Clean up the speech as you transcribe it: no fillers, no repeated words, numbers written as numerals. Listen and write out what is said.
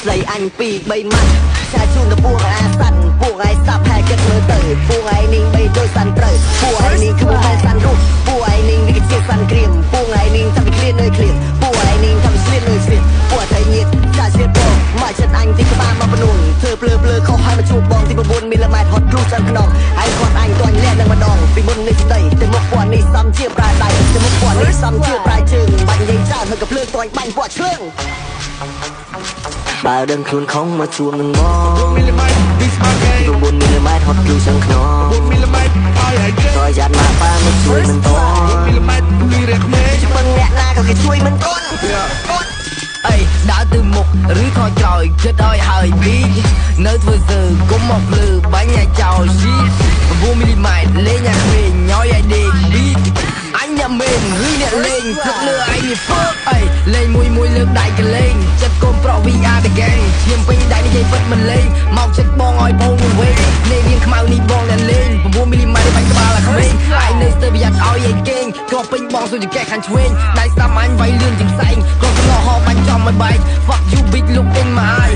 ស្រីអញពី3ម៉ាត់ឆាជូនទៅពួកអាសាន់ពួកឯងសាប់ហែគិតមើលទៅពួកឯងនាងបីដូចសាន់ត្រូវពួកឯងនាងគឺមិនសាន់រូបពួកឯងនាងវាជាសាន់ក្រៀមពួកឯងនាងថាវាឃ្លាននៅឃ្លានពួកឯងនាងថាវាស្លៀននៅស្លៀនពួកថៃញៀតចាស្លៀនបងមកចិត្តអញទីក្បាលមកបនួនធ្វើភ្លើខុសហើយមកជួបបងទី9មីលីម៉ែត្រហត់គ្រូឆ្អឹងខ្នងឯងគាត់អញទាញលាក់នឹងម្ដងពីមុននេះស្ដីទៅមុខពួកនេះសំជាប្រាដៃទៅមុខពួកនេះសំជាប្រាជើងបាញ់និយាយច្រើនហើយកភ្លើទាញបាញ់ពួកឆ្លើងបើដឹងខ្លួនខំមកជួងនឹងមក9មីលីម៉ែត្រហត់គ្រូឆ្អឹងខ្នង9មីលីម៉ែត្រឲ្យឯងក៏យ៉ាត់មកប៉ាមកជួយមិនត9មីលីម៉ែត្រពីរែកមេជប៉ុនអ្នកណាក៏គេជួយមិនតន់អីដើរទៅមុខឬថយក្រោយគិតឲ្យហើយពីនៅធ្វើសើកុំមកភ្លឺបាញ់ឲ្យចោលស៊ី9មីលីម៉ែត្រលេងឲ្យក្មេងញយឲ្យដេកពីអញអ្នកមេនឬអ្នកលេងព្រឹកលើឯងនេះពើអីលេងមួយលើកដៃកលេងចិត្តកូនប្រុស VR the gang ឈាមពេញដៃនិយាយពិតមិនលេងមកចិត្តបងឲ្យបងនឹងវែងលេងរៀងខ្មៅនេះបងអ្នកលេង9មីលីម៉ែត្របាញ់ក្បាលឲ្យក្មេងឯងនៅស្ទើរប្រយ័ត្នឲ្យឯងគេងគ្រាប់ពេញបងសុំចង្កេះខាងឆ្វេងដៃស្ដាំអញវាយលឿនជាងផ្សែងគ្រាប់កន្លោះហោបាញ់ចំឲ្យបែក Fuck you big look in my eye